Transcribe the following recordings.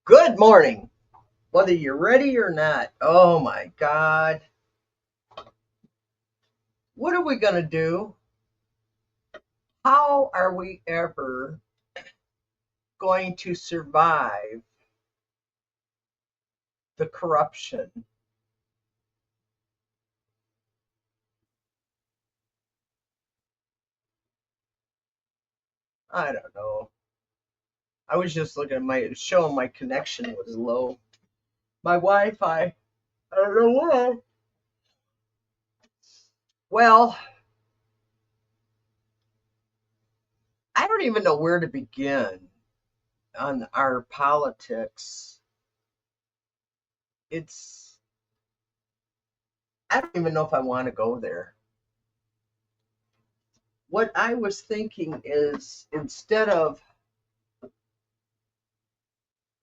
Good morning, whether you're ready or not. Oh my God. What are we going to do? How are we ever going to survive the corruption? I don't know. I was just looking at showing my connection was low. My Wi Fi. I don't know why. Well, I don't even know where to begin on our politics. It's, I don't even know if I want to go there. What I was thinking is instead of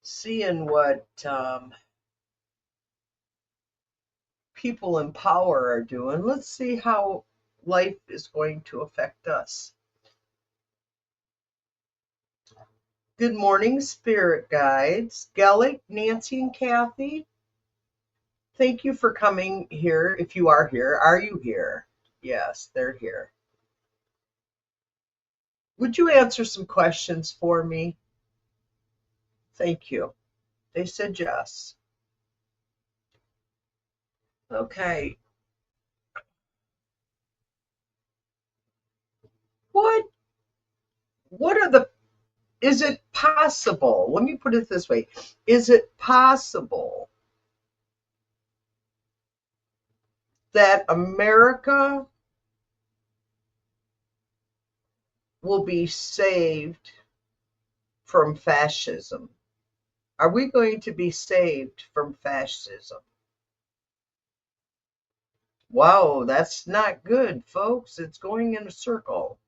seeing what people in power are doing, let's see how life is going to affect us. Good morning, spirit guides. Gellick, Nancy, and Kathy, thank you for coming here. If you are here, are you here? Yes, they're here. Would you answer some questions for me? Thank you. They said yes. Okay. What what are the is it possible? Let me put it this way. Is it possible that America will be saved from fascism? Are we going to be saved from fascism? Wow, that's not good, folks. It's going in a circle.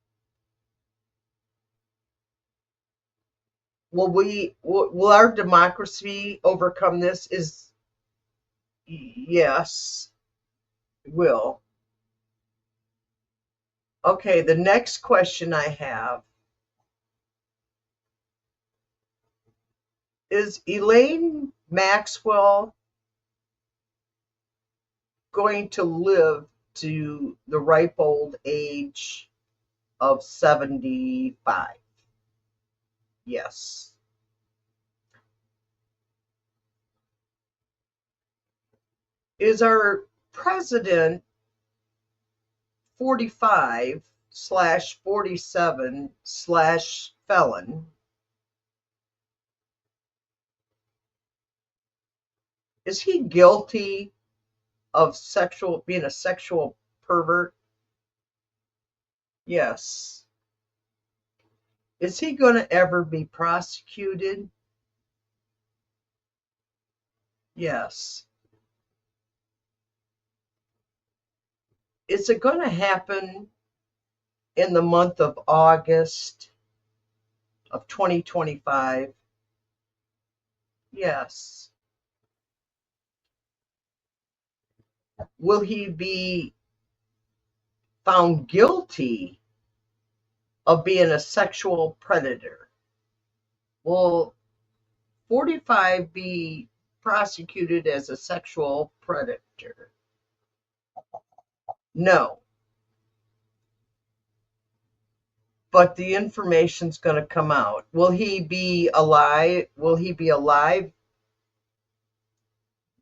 Will our democracy overcome this? Is yes, will. Okay, the next question I have is Elaine Maxwell going to live to the ripe old age of 75? Yes. Is our president 45/47/ felon? Is he guilty of being a sexual pervert? Yes. Is he going to ever be prosecuted? Yes. Is it going to happen in the month of August of 2025? Yes. Will he be found guilty of being a sexual predator? Will 45 be prosecuted as a sexual predator? No. But the information's going to come out. Will he be alive? Will he be alive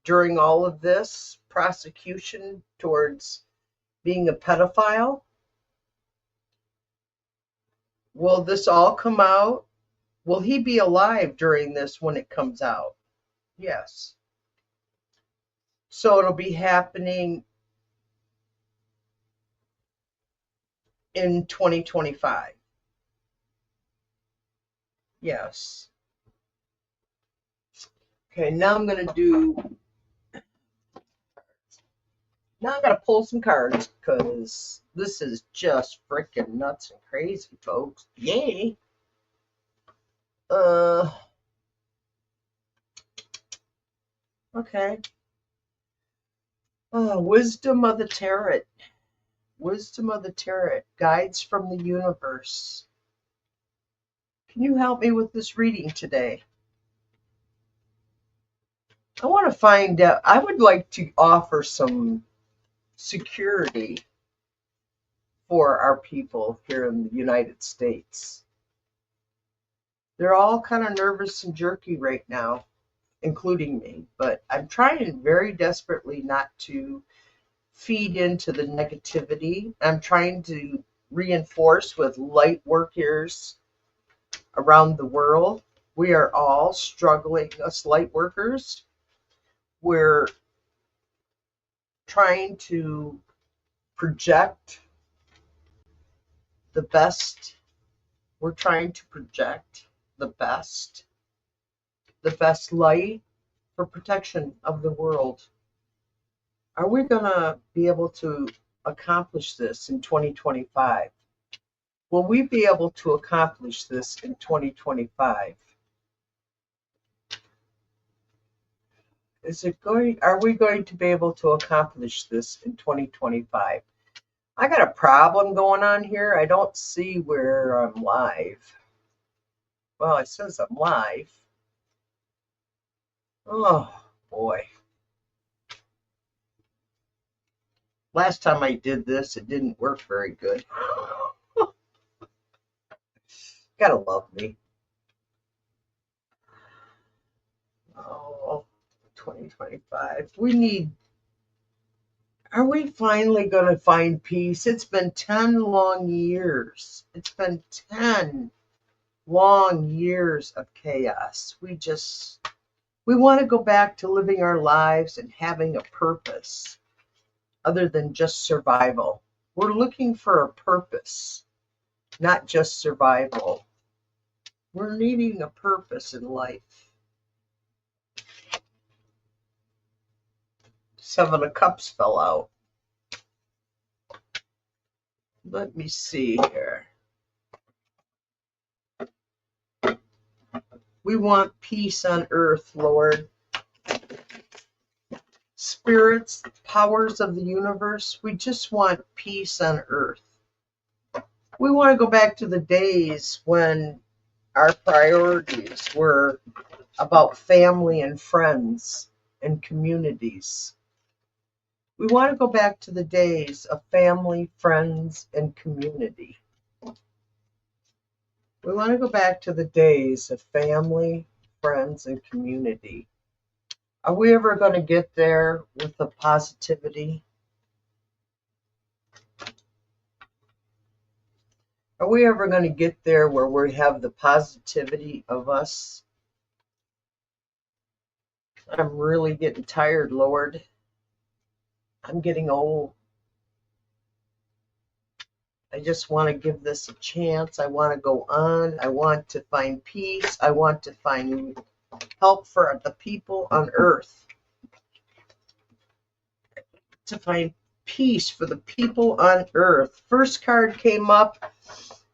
during all of this prosecution towards being a pedophile? Will this all come out? Will he be alive during this when it comes out? Yes. So it'll be happening in 2025. Yes. Okay, now I'm gonna pull some cards because this is just freaking nuts and crazy, folks. Yay. Uh okay. Wisdom of the Tarot. Wisdom of the Tarot. Guides from the universe. Can you help me with this reading today? I want to find out, I would like to offer some security for our people here in the United States. They're all kind of nervous and jerky right now, including me, but I'm trying very desperately not to feed into the negativity. I'm trying to reinforce with light workers around the world. We are all struggling, us light workers. We're trying to project the best. We're trying to project the best light for protection of the world. Are we going to be able to accomplish this in 2025? Will we be able to accomplish this in 2025? Are we going to be able to accomplish this in 2025? I got a problem going on here. I don't see where I'm live. Well, it says I'm live. Oh, boy. Last time I did this, it didn't work very good. Gotta love me. Oh, 2025. Are we finally going to find peace? It's been 10 long years. It's been 10 long years of chaos. We want to go back to living our lives and having a purpose other than just survival. We're looking for a purpose, not just survival. We're needing a purpose in life. Seven of Cups fell out. Let me see here. We want peace on earth, Lord. Spirits, powers of the universe, we just want peace on earth. We want to go back to the days when our priorities were about family and friends and communities. We want to go back to the days of family, friends, and community. We want to go back to the days of family, friends, and community. Are we ever going to get there with the positivity? Are we ever going to get there where we have the positivity of us? I'm really getting tired, Lord. I'm getting old. I just want to give this a chance. I want to go on. I want to find peace. I want to find help for the people on earth. To find peace for the people on earth. First card came up.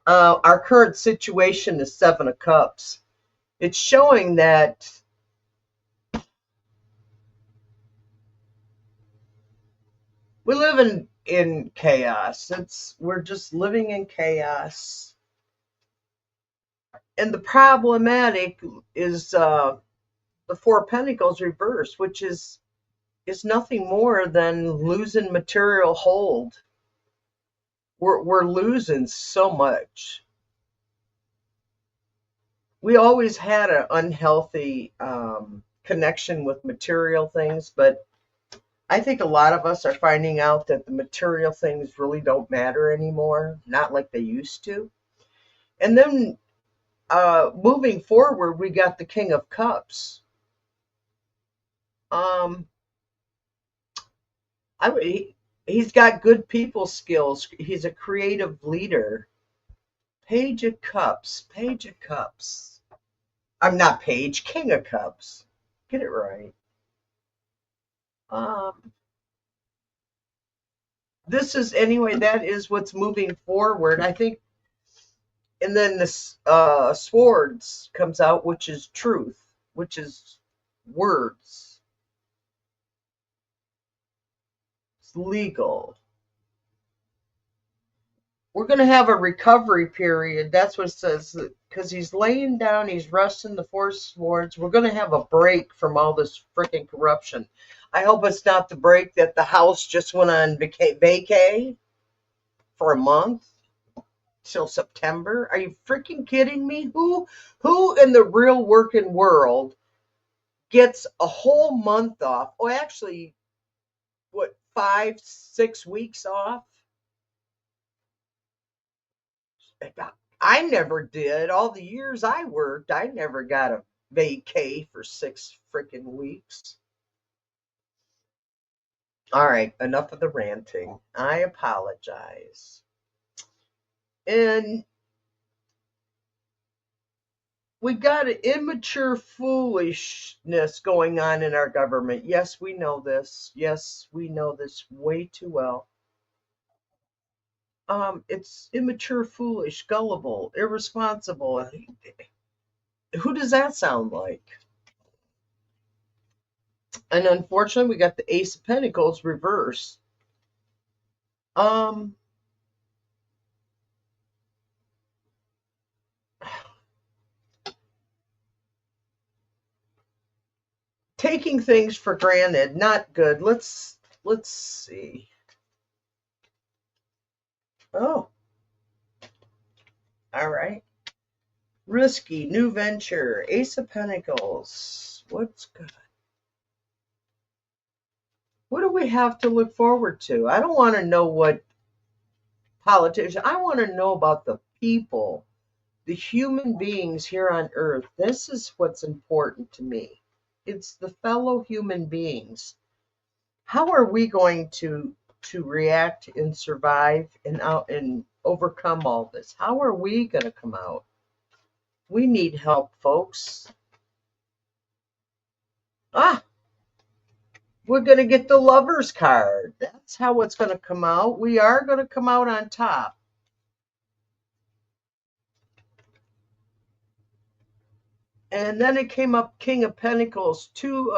Our current situation is Seven of Cups. It's showing that we live in chaos. We're just living in chaos. And the problematic is the Four of Pentacles reversed, which is nothing more than losing material hold. We're losing so much. We always had an unhealthy connection with material things, but I think a lot of us are finding out that the material things really don't matter anymore, not like they used to. And then moving forward, we got the King of Cups. He's got good people skills. He's a creative leader. Page of Cups. Page of Cups. I'm not Page. King of Cups. Get it right. That is what's moving forward, I think. And then this Swords comes out, which is truth, which is words. It's legal. We're going to have a recovery period. That's what it says. Because he's laying down, he's resting the force wards. We're going to have a break from all this freaking corruption. I hope it's not the break that the House just went on vacay for a month till September. Are you freaking kidding me? Who in the real working world gets a whole month off? Oh, actually, what, 5, 6 weeks off? I never did. All the years I worked, I never got a vacay for 6 freaking weeks. All right, enough of the ranting. I apologize. And we got an immature foolishness going on in our government. Yes, we know this. Yes, we know this way too well. It's immature, foolish, gullible, irresponsible. Who does that sound like? And unfortunately, we got the Ace of Pentacles reversed. Um, Taking things for granted, not good. Let's see. Oh, all right. Risky, new venture, Ace of Pentacles. What's good? What do we have to look forward to? I don't want to know what politician. I want to know about the people, the human beings here on earth. This is what's important to me. It's the fellow human beings. How are we going to react and survive and overcome all this? How are we going to come out? We need help, folks. We're going to get the lover's card. That's how it's going to come out. We are going to come out on top. And then it came up King of Pentacles, two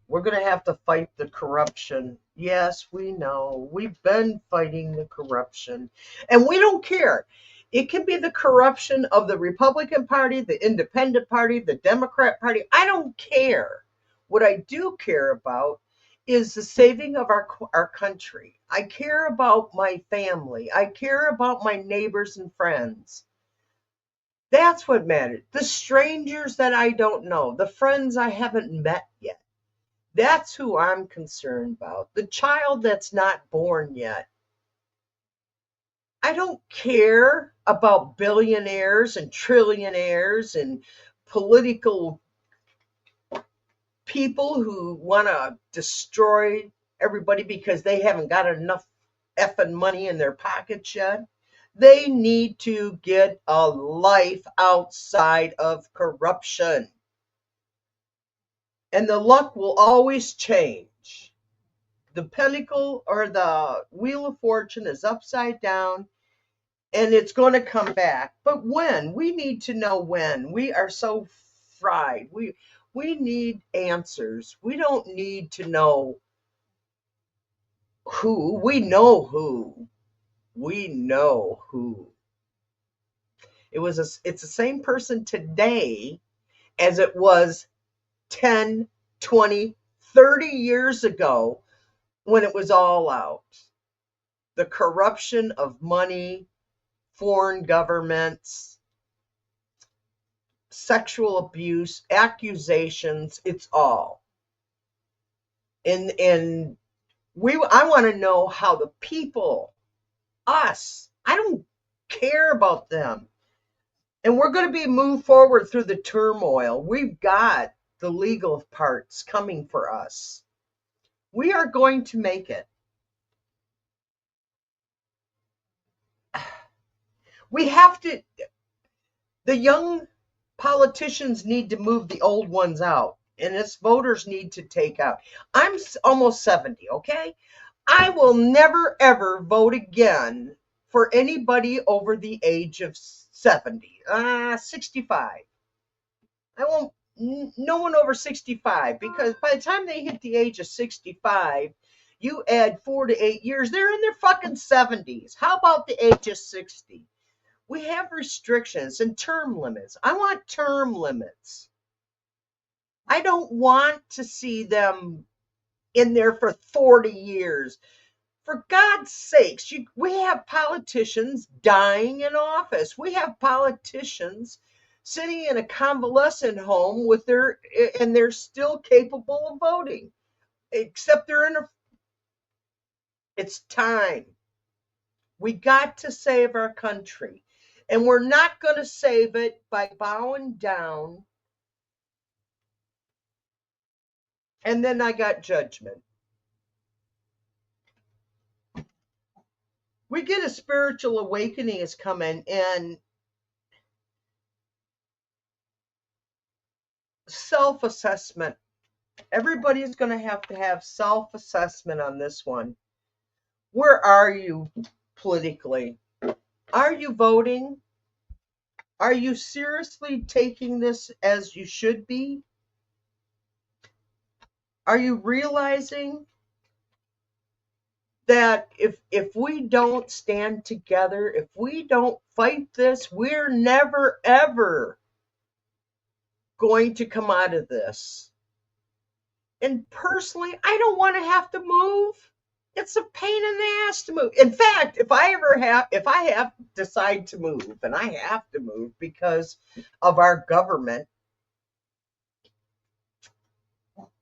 we're going to have to fight the corruption. Yes, we know. We've been fighting the corruption. And we don't care. It can be the corruption of the Republican Party, the Independent Party, the Democrat Party. I don't care. What I do care about is the saving of our country. I care about my family. I care about my neighbors and friends. That's what matters. The strangers that I don't know, the friends I haven't met yet. That's who I'm concerned about. The child that's not born yet. I don't care about billionaires and trillionaires and political people who want to destroy everybody because they haven't got enough effing money in their pockets yet. They need to get a life outside of corruption. And the luck will always change. The pentacle or the wheel of fortune is upside down and it's going to come back. But when? We need to know when. We are so fried. We need answers. We don't need to know who. We know who. We know who. It's the same person today as it was 10, 20, 30 years ago when it was all out. The corruption of money, foreign governments, sexual abuse, accusations, it's all. And I want to know how the people, us, I don't care about them. And we're going to be moved forward through the turmoil. We've got the legal parts coming for us. We are going to make it. We have to, the young politicians need to move the old ones out, and us voters need to take out. I'm almost 70, okay? I will never, ever vote again for anybody over the age of 70, 65. I won't. no one over 65, because by the time they hit the age of 65, you add 4 to 8 years, they're in their fucking 70s. How about the age of 60? We have restrictions and term limits. I want term limits. I don't want to see them in there for 40 years. For God's sakes, we have politicians dying in office. We have politicians sitting in a convalescent home and they're still capable of voting, except it's time. We got to save our country, and we're not going to save it by bowing down. And then I got judgment. We get a spiritual awakening is coming, and self-assessment. Everybody's going to have self-assessment on this one. Where are you politically? Are you voting? Are you seriously taking this as you should be? Are you realizing that if we don't stand together, if we don't fight this, we're never ever going to come out of this? And personally, I don't want to have to move. It's a pain in the ass to move. In fact, if I have to decide to move, and I have to move because of our government,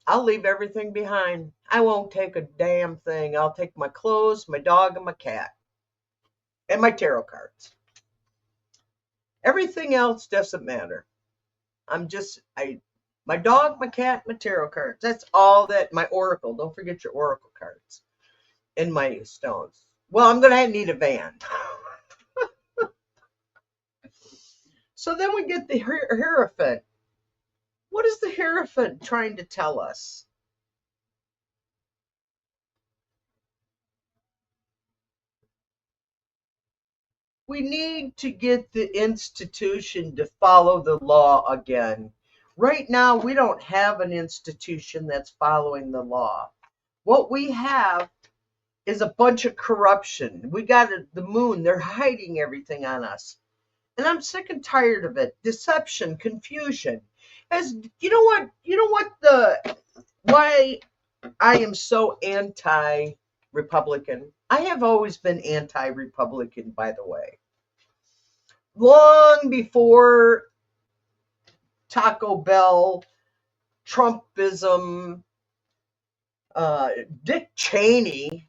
I'll leave everything behind. I won't take a damn thing. I'll take my clothes, my dog, and my cat, and my tarot cards. Everything else doesn't matter. My dog, my cat, my tarot cards. That's all that, my oracle. Don't forget your oracle cards and my stones. Well, I'm going to need a van. So then we get the Hierophant. What is the Hierophant trying to tell us? We need to get the institution to follow the law again. Right now, we don't have an institution that's following the law. What we have is a bunch of corruption. We got the moon. They're hiding everything on us. And I'm sick and tired of it. Deception, confusion. As why I am so anti-Republican. I have always been anti-Republican, by the way. Long before Taco Bell, Trumpism, Dick Cheney,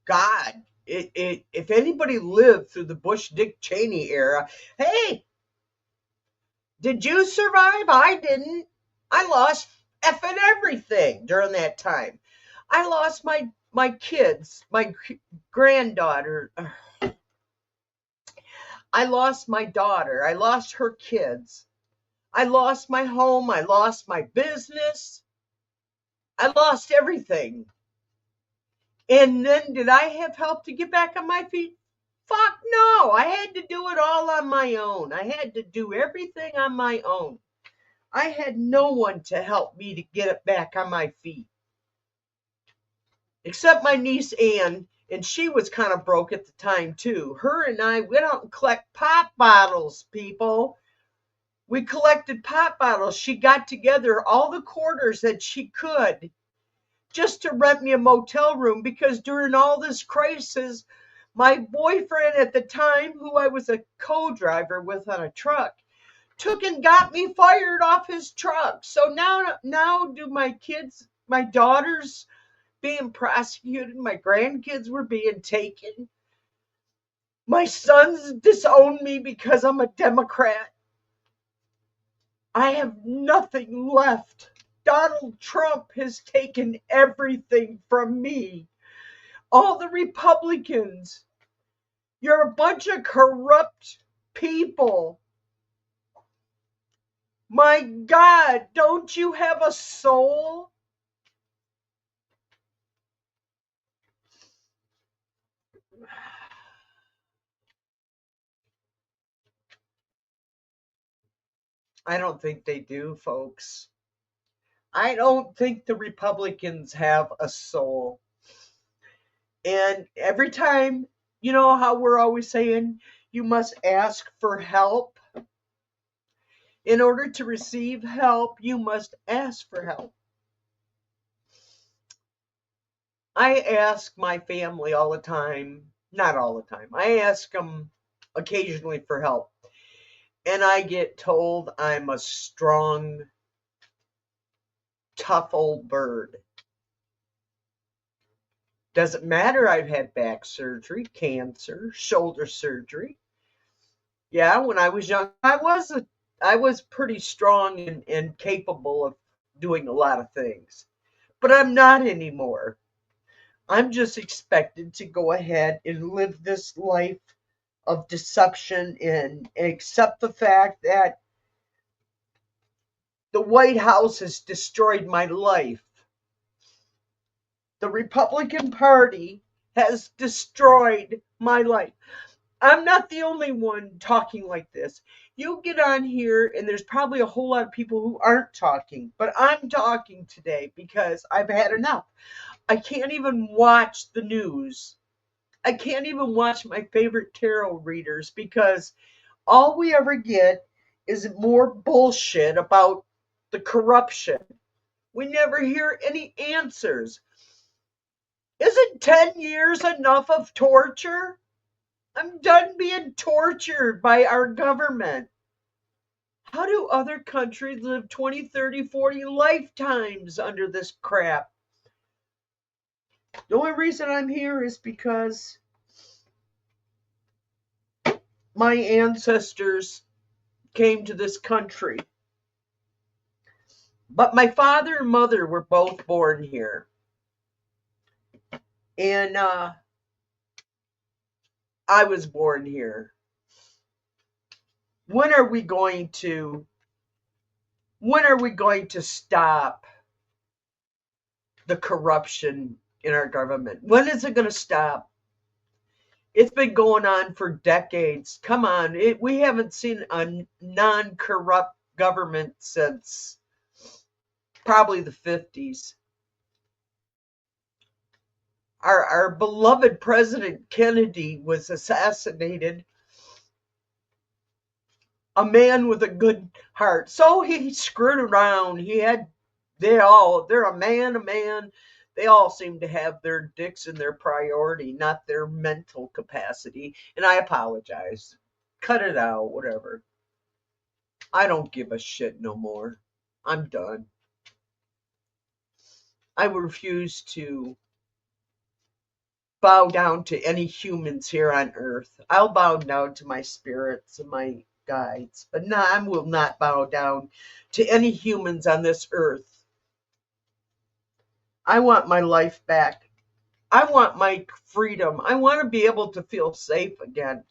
God, if anybody lived through the Bush-Dick Cheney era, hey, did you survive? I didn't. I lost effing everything during that time. I lost my kids, my granddaughter. I lost my daughter. I lost her kids. I lost my home. I lost my business. I lost everything. And then did I have help to get back on my feet? Fuck no. I had to do it all on my own. I had to do everything on my own. I had no one to help me to get it back on my feet. Except my niece Ann, and she was kind of broke at the time too. Her and I went out and collect pop bottles, people. We collected pop bottles. She got together all the quarters that she could just to rent me a motel room, because during all this crisis, my boyfriend at the time, who I was a co-driver with on a truck, took and got me fired off his truck. So now do my kids, my daughters being prosecuted, my grandkids were being taken. My sons disown me because I'm a Democrat. I have nothing left. Donald Trump has taken everything from me. All the Republicans, you're a bunch of corrupt people. My God, don't you have a soul? I don't think they do, folks. I don't think the Republicans have a soul. And every time, you know how we're always saying you must ask for help? In order to receive help, you must ask for help. I ask my family all the time, not all the time, I ask them occasionally for help. And I get told I'm a strong, tough old bird. Doesn't matter, I've had back surgery, cancer, shoulder surgery. Yeah, when I was young, I was pretty strong and capable of doing a lot of things. But I'm not anymore. I'm just expected to go ahead and live this life of deception and accept the fact that the White House has destroyed my life. The Republican Party has destroyed my life. I'm not the only one talking like this. You get on here, and there's probably a whole lot of people who aren't talking, but I'm talking today because I've had enough. I can't even watch the news. I can't even watch my favorite tarot readers because all we ever get is more bullshit about the corruption. We never hear any answers. Isn't 10 years enough of torture? I'm done being tortured by our government. How do other countries live 20, 30, 40 lifetimes under this crap? The only reason I'm here is because my ancestors came to this country. But my father and mother were both born here. And I was born here. When are we going to stop the corruption in our government? When is it going to stop? It's been going on for decades. Come on, we haven't seen a non-corrupt government since probably the 50s. Our beloved President Kennedy was assassinated, a man with a good heart. So he screwed around. They're a man. They all seem to have their dicks in their priority, not their mental capacity. And I apologize. Cut it out, whatever. I don't give a shit no more. I'm done. I refuse to bow down to any humans here on earth. I'll bow down to my spirits and my guides, but no, I will not bow down to any humans on this earth. I want my life back. I want my freedom. I want to be able to feel safe again.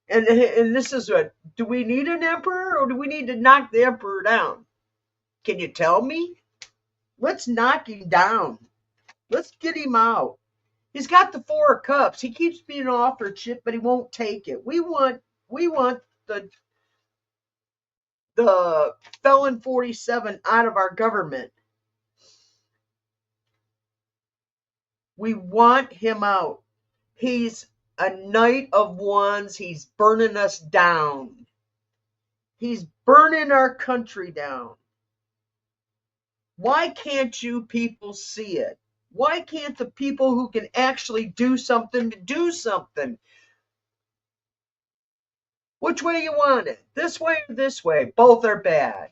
And this is what, do we need an emperor or do we need to knock the emperor down? Can you tell me? Let's knock him down. Let's get him out. He's got the 4 of Cups. He keeps being offered shit, but he won't take it. We want the felon 47 out of our government. We want him out. He's a Knight of Wands. He's burning us down. He's burning our country down. Why can't you people see it? Why can't the people who can actually do something do something? Which way you want it? This way or this way? Both are bad.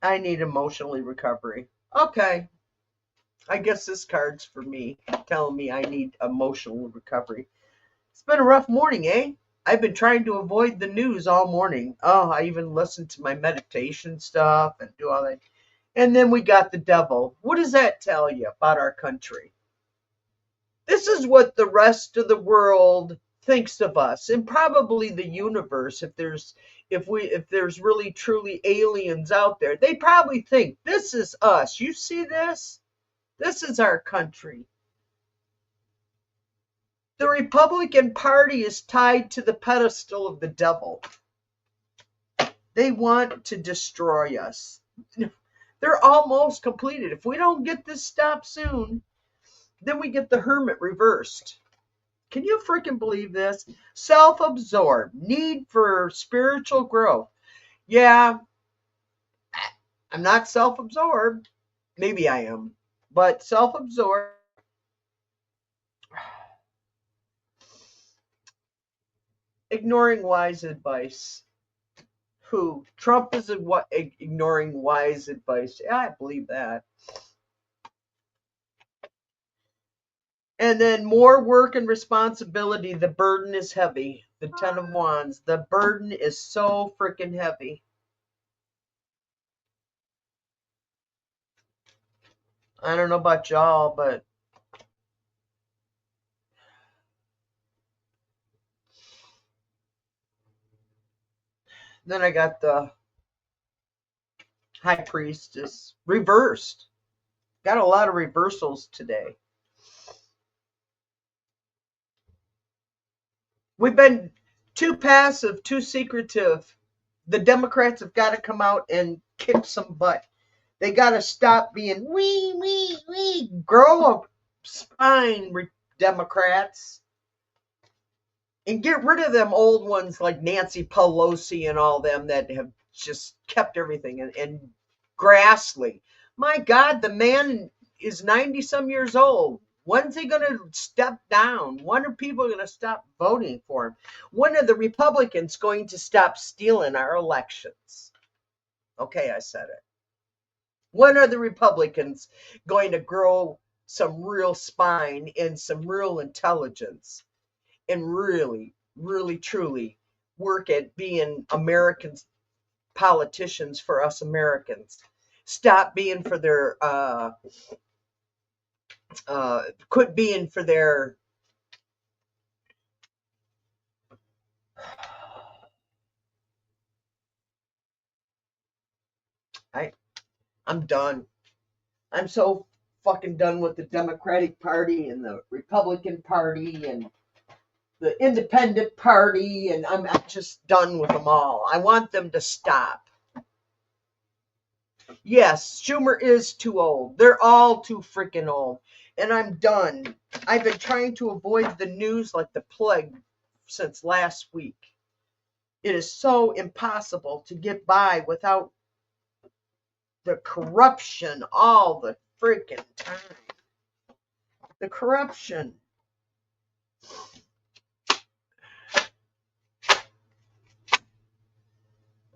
I need emotionally recovery. Okay. I guess this card's for me, telling me I need emotional recovery. It's been a rough morning, eh? I've been trying to avoid the news all morning. Oh, I even listened to my meditation stuff and do all that. And then we got the devil. What does that tell you about our country? This is what the rest of the world thinks of us, and probably the universe. If there's really truly aliens out there, they probably think this is us. You see this? This is our country. The Republican Party is tied to the pedestal of the devil. They want to destroy us. They're almost completed. If we don't get this stopped soon, then we get the hermit reversed. Can you freaking believe this? Self-absorbed, need for spiritual growth. Yeah, I'm not self-absorbed. Maybe I am, but self-absorbed. Ignoring wise advice. Who? Trump is ignoring wise advice. Yeah, I believe that. And then more work and responsibility. The burden is heavy. The Ten of Wands. The burden is so freaking heavy. I don't know about y'all, but then I got the High Priestess reversed. Got a lot of reversals today. We've been too passive, too secretive. The Democrats have got to come out and kick some butt. They got to stop being we. Grow a spine, Democrats. And get rid of them old ones like Nancy Pelosi and all them that have just kept everything. And Grassley. My God, the man is 90 some years old. When's he going to step down? When are people going to stop voting for him? When are the Republicans going to stop stealing our elections? Okay, I said it. When are the Republicans going to grow some real spine and some real intelligence and really, really, truly work at being American politicians for us Americans? Stop being for their, quit being for their, I'm done. I'm so fucking done with the Democratic Party and the Republican Party and the Independent Party, and I'm just done with them all. I want them to stop. Yes, Schumer is too old. They're all too freaking old. And I'm done. I've been trying to avoid the news like the plague since last week. It is so impossible to get by without the corruption all the freaking time. The corruption.